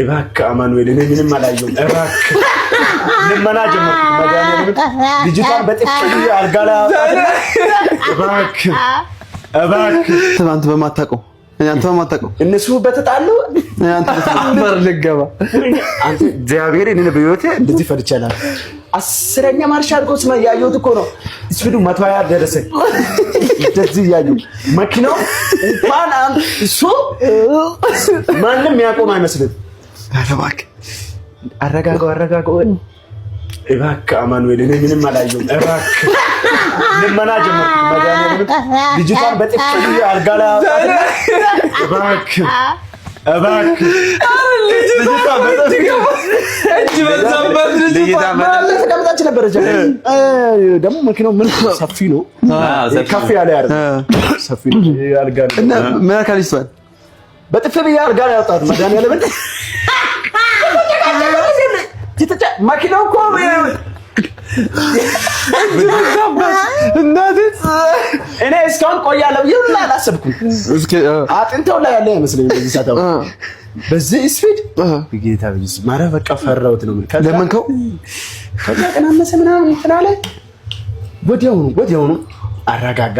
እባክህ አማኑኤል እኔ ምንም አላየሁም። እባክህ ልመና ጀመርኩ። መድኃኒዓለም ልጅቷን በጥቅል አልጋ ላይ እባክህ ትናንት በማታውቀው አንተ በማታውቀው እነሱ በተጣሉ አንተ አመር ልገባ አንተ እግዚአብሔር እኔ በህይወቴ እንደዚህ ፈርቻለሁ። 10ኛ ማርሽ አድርጎ ስማ ያየሁት እኮ ነው። ስፒዱ 120 ደረሰ። እንደዚህ ያየሁ መኪናው እንኳን እሱ ማንም ያቆም አይመስልም። እባክህ አረጋጋው እባክህ አማኑኤል እኔ ምንም አላየሁም። እባክህ ልመና ጀመርኩ። መድኃኒዓለም ልጅቷን በጥቅል አልጋ ላይ እባክህ ልጅቷ ተቀምጣች ነበረ። ደግሞ መኪናው ምን ሰፊ ነው፣ ከፍ ያለ አይደለም፣ ሰፊ አልጋ እና ምን አካል ይስዋል በጥፍ ብዬ አልጋ ላይ ያወጣሁት። መድኃኒዓለም መኪናው እኮ እኔ እስካሁን ቆያለሁ ይሁን አላሰብኩም። አጥንተው ላይ ያለ አይመስለኝም። በዚህ ሰዓት በዚህ ስፒድ ጌታ ቢስ ማራ በቃ ፈራሁት ነው። ለምንከው ከዛ ቀናነሰ ምናምን እንትን አለ። ወዲያውኑ አረጋጋ።